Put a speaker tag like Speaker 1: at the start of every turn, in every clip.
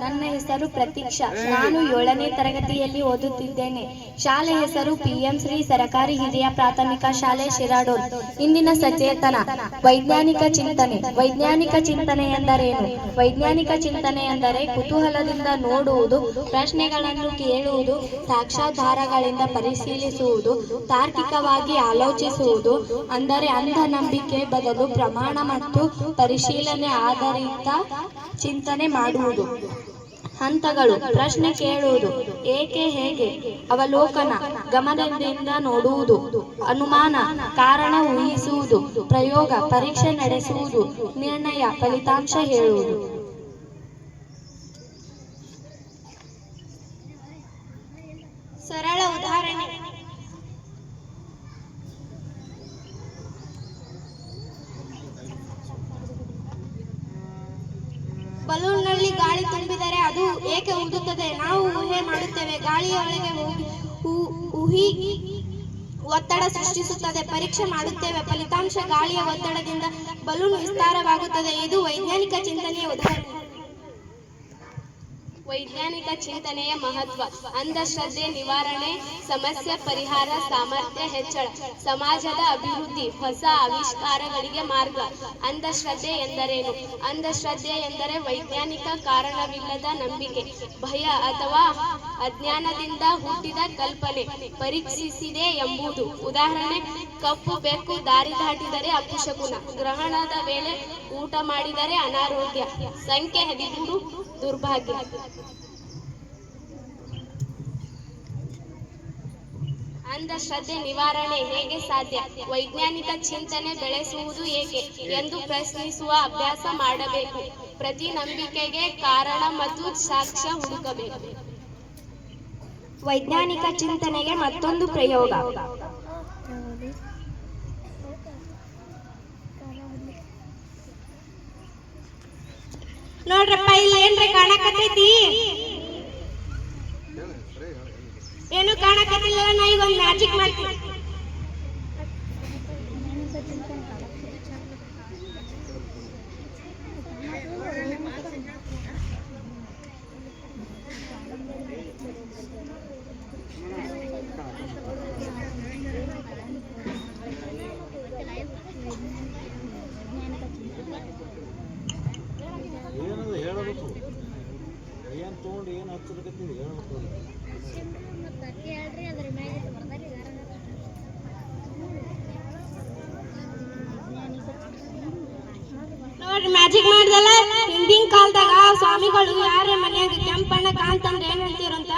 Speaker 1: ನನ್ನ ಹೆಸರು ಪ್ರತೀಕ್ಷಾ. ನಾನು 7ನೇ ತರಗತಿಯಲ್ಲಿ ಓದುತ್ತಿದ್ದೇನೆ. ಶಾಲೆ ಹೆಸರು PM ಶ್ರೀ ಸರ್ಕಾರಿ ಹಿರಿಯ ಪ್ರಾಥಮಿಕ ಶಾಲೆ ಶಿರಾಡೋಲ್. ಇಂದಿನ ಸಚೇತನ ವೈಜ್ಞಾನಿಕ ಚಿಂತನೆ. ವೈಜ್ಞಾನಿಕ ಚಿಂತನೆ ಎಂದರೇನು? ವೈಜ್ಞಾನಿಕ ಚಿಂತನೆ ಎಂದರೆ ಕುತೂಹಲದಿಂದ ನೋಡುವುದು, ಪ್ರಶ್ನೆಗಳನ್ನು ಕೇಳುವುದು, ಸಾಕ್ಷ್ಯಾಧಾರಗಳಿಂದ ಪರಿಶೀಲಿಸುವುದು, ತಾರ್ಕಿಕವಾಗಿ ಆಲೋಚಿಸುವುದು. ಅಂದರೆ ಅಂಧ ನಂಬಿಕೆ ಬದಲು ಪ್ರಮಾಣ ಮತ್ತು ಪರಿಶೀಲನೆ ಆಧಾರಿತ ಚಿಂತನೆ ಮಾಡುವುದು. ಹಂತಗಳು: ಪ್ರಶ್ನೆ ಕೇಳುವುದು, ಏಕೆ, ಹೇಗೆ, ಅವಲೋಕನ, ಗಮನದಿಂದ ನೋಡುವುದು, ಅನುಮಾನ, ಕಾರಣ ಊಹಿಸುವುದು, ಪ್ರಯೋಗ, ಪರೀಕ್ಷೆ ನಡೆಸುವುದು, ನಿರ್ಣಯ, ಫಲಿತಾಂಶ ಹೇಳುವುದು.
Speaker 2: ಸರಳ ಉದಾಹರಣೆ: ಬಲೂನ್ನಲ್ಲಿ ಗಾಳಿ ತುಂಬಿದರೆ ಅದು ಏಕೆ ಊದುತ್ತದೆ? ನಾವು ಊಹೆ ಮಾಡುತ್ತೇವೆ. ಗಾಳಿಯ ಒಳಗೆ ಊಹಿ ಒತ್ತಡ ಸೃಷ್ಟಿಸುತ್ತದೆ. ಪರೀಕ್ಷೆ ಮಾಡುತ್ತೇವೆ. ಫಲಿತಾಂಶ ಗಾಳಿಯ ಒತ್ತಡದಿಂದ ಬಲೂನ್ ವಿಸ್ತಾರವಾಗುತ್ತದೆ. ಇದು ವೈಜ್ಞಾನಿಕ ಚಿಂತನೆಯ ಉದಾಹರಣೆ. ವೈಜ್ಞಾನಿಕ ಚಿಂತನೆಯ ಮಹತ್ವ: ಅಂಧಶ್ರದ್ಧೆ ನಿವಾರಣೆ, ಸಮಸ್ಯೆ ಪರಿಹಾರ, ಸಾಮರ್ಥ್ಯ ಹೆಚ್ಚಳ, ಸಮಾಜದ ಅಭಿವೃದ್ಧಿ, ಹೊಸ ಆವಿಷ್ಕಾರಗಳಿಗೆ ಮಾರ್ಗ. ಅಂಧಶ್ರದ್ಧೆ ಎಂದರೇನು? ಅಂಧಶ್ರದ್ಧೆ ಎಂದರೆ ವೈಜ್ಞಾನಿಕ ಕಾರಣವಿಲ್ಲದ ನಂಬಿಕೆ, ಭಯ ಅಥವಾ ಅಜ್ಞಾನದಿಂದ ಹುಟ್ಟಿದ ಕಲ್ಪನೆ. ಪರೀಕ್ಷಿಸಿದೆ ಎಂಬುದು. ಉದಾಹರಣೆ: ಕಪ್ಪು ಬೆಕ್ಕು ದಾರಿ ದಾಟಿದರೆ ಅಪಶಕುನ. ಗ್ರಹಣದ ವೇಳೆ ಊಟ ಮಾಡಿದರೆ ಅನಾರೋಗ್ಯ. ಸಂಖ್ಯೆ 13 ದುರ್ಭಾಗ್ಯ. ಅಂಧಶ್ರದ್ಧೆ ನಿವಾರಣೆ ಹೇಗೆ ಸಾಧ್ಯ? ವೈಜ್ಞಾನಿಕ ಚಿಂತನೆ ಬೆಳೆಸುವುದು ಏಕೆ ಎಂದು ಪ್ರಶ್ನಿಸುವ ಅಭ್ಯಾಸ ಮಾಡಬೇಕು. ಪ್ರತಿ ನಂಬಿಕೆಗೆ ಕಾರಣ ಮತ್ತು ಸಾಕ್ಷ್ಯ ಹುಡುಕಬೇಕು.
Speaker 1: ವೈಜ್ಞಾನಿಕ ಚಿಂತನೆಗೆ ಮತ್ತೊಂದು ಪ್ರಯೋಗ.
Speaker 2: ನೋಡ್ರಪ್ಪ, ಇಲ್ಲಿ ಏನ್ರಿ ಕಾಣಕತ್ತೈತಿ? ಏನು ಕಾಣಕತ್ತಿಲ್ಲ. ನಾ ಈಗ ಒಂದು ಮ್ಯಾಜಿಕ್ ಮಾಡ್ತೀನಿ.
Speaker 3: ಏನದು ಹೇಳಬೇಕು? ಏನು ತೊಗೊಂಡು ಏನು ಹಚ್ಚಲಿಕತ್ತೀನಿ ಹೇಳಬೇಕು.
Speaker 2: ನೋಡ್ರಿ, ಮ್ಯಾಜಿಕ್ ಮಾಡ್ದಲ್ಲ. ಹಿಂದಿನ ಕಾಲದಾಗ ಸ್ವಾಮಿಗಳು ಯಾರೇ ಮನ್ಯಾಗ ಕೆಂಪಣ್ಣ ಕಾಂತಂದ್ರೆ ಏನ್ ಹೇಳ್ತೀರಂತ,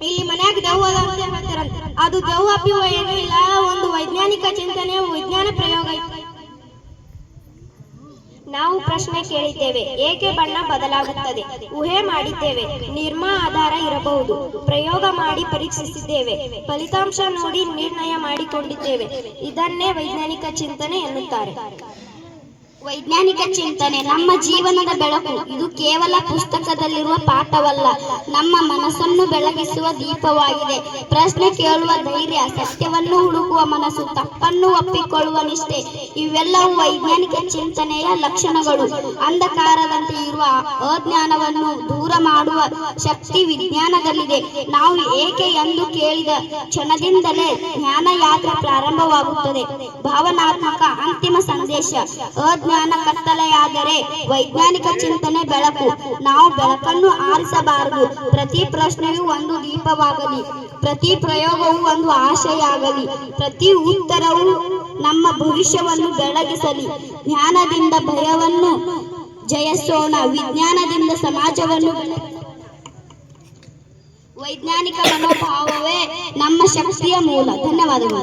Speaker 2: ಇಲ್ಲಿ ಮನ್ಯಾಗ ದೆವ್ವ ಅದ ಅಂತ ಹೇಳ್ತಾರಂತ. ಅದು ದೆವ್ವ ಪಿವ್ವ ಏನೂ ಇಲ್ಲ, ಒಂದು ವೈಜ್ಞಾನಿಕ ಚಿಂತನೆ, ವಿಜ್ಞಾನ ಪ್ರಯೋಗ ಐತಿ.
Speaker 1: ನಾವು ಪ್ರಶ್ನೆ ಕೇಳಿದ್ದೇವೆ, ಏಕೆ ಬಣ್ಣ ಬದಲಾಗುತ್ತದೆ? ಊಹೆ ಮಾಡಿದ್ದೇವೆ, ನಿರ್ಮ ಆಧಾರ ಇರಬಹುದು. ಪ್ರಯೋಗ ಮಾಡಿ ಪರೀಕ್ಷಿಸಿದ್ದೇವೆ, ಫಲಿತಾಂಶ ನೋಡಿ ನಿರ್ಣಯ ಮಾಡಿಕೊಂಡಿದ್ದೇವೆ. ಇದನ್ನೇ ವೈಜ್ಞಾನಿಕ ಚಿಂತನೆ ಎನ್ನುತ್ತಾರೆ.
Speaker 4: ವೈಜ್ಞಾನಿಕ ಚಿಂತನೆ ನಮ್ಮ ಜೀವನದ ಬೆಳಕು. ಇದು ಕೇವಲ ಪುಸ್ತಕದಲ್ಲಿರುವ ಪಾಠವಲ್ಲ, ನಮ್ಮ ಮನಸ್ಸನ್ನು ಬೆಳಗಿಸುವ ದೀಪವಾಗಿದೆ. ಪ್ರಶ್ನೆ ಕೇಳುವ ಧೈರ್ಯ, ಸತ್ಯವನ್ನು ಹುಡುಕುವ ಮನಸ್ಸು, ತಪ್ಪನ್ನು ಒಪ್ಪಿಕೊಳ್ಳುವ ನಿಷ್ಠೆ ಇವೆಲ್ಲವೂ ವೈಜ್ಞಾನಿಕ ಚಿಂತನೆಯ ಲಕ್ಷಣಗಳು. ಅಂಧಕಾರದಂತೆ ಇರುವ ಅಜ್ಞಾನವನ್ನು ದೂರ ಮಾಡುವ ಶಕ್ತಿ ವಿಜ್ಞಾನದಲ್ಲಿದೆ. ನಾವು ಏಕೆ ಎಂದು ಕೇಳಿದ ಕ್ಷಣದಿಂದಲೇ ಜ್ಞಾನ ಯಾತ್ರೆ ಪ್ರಾರಂಭವಾಗುತ್ತದೆ. ಭಾವನಾತ್ಮಕ ಅಂತಿಮ ಸಂದೇಶ: ಅಜ್ಞಾನ ಕತ್ತಲೆಯಾದರೆ ವೈಜ್ಞಾನಿಕ ಚಿಂತನೆ ಬೆಳಕು. ನಾವು ಬೆಳಕನ್ನು ಆರಿಸಬಾರದು. ಪ್ರತಿ ಪ್ರಶ್ನೆಯೂ ಒಂದು ದೀಪವಾಗಲಿ, ಪ್ರತಿ ಪ್ರಯೋಗವೂ ಒಂದು ಆಶೆಯಾಗಲಿ, ಪ್ರತಿ ಉತ್ತರವೂ ನಮ್ಮ ಭವಿಷ್ಯವನ್ನು ಬೆಳಗಿಸಲಿ. ಜ್ಞಾನದಿಂದ ಭಯವನ್ನು ಜಯಿಸೋಣ, ವಿಜ್ಞಾನದಿಂದ ಸಮಾಜವನ್ನು. ವೈಜ್ಞಾನಿಕ ಮನೋಭಾವವೇ ನಮ್ಮ ಶಕ್ತಿಯ ಮೂಲ. ಧನ್ಯವಾದಗಳು.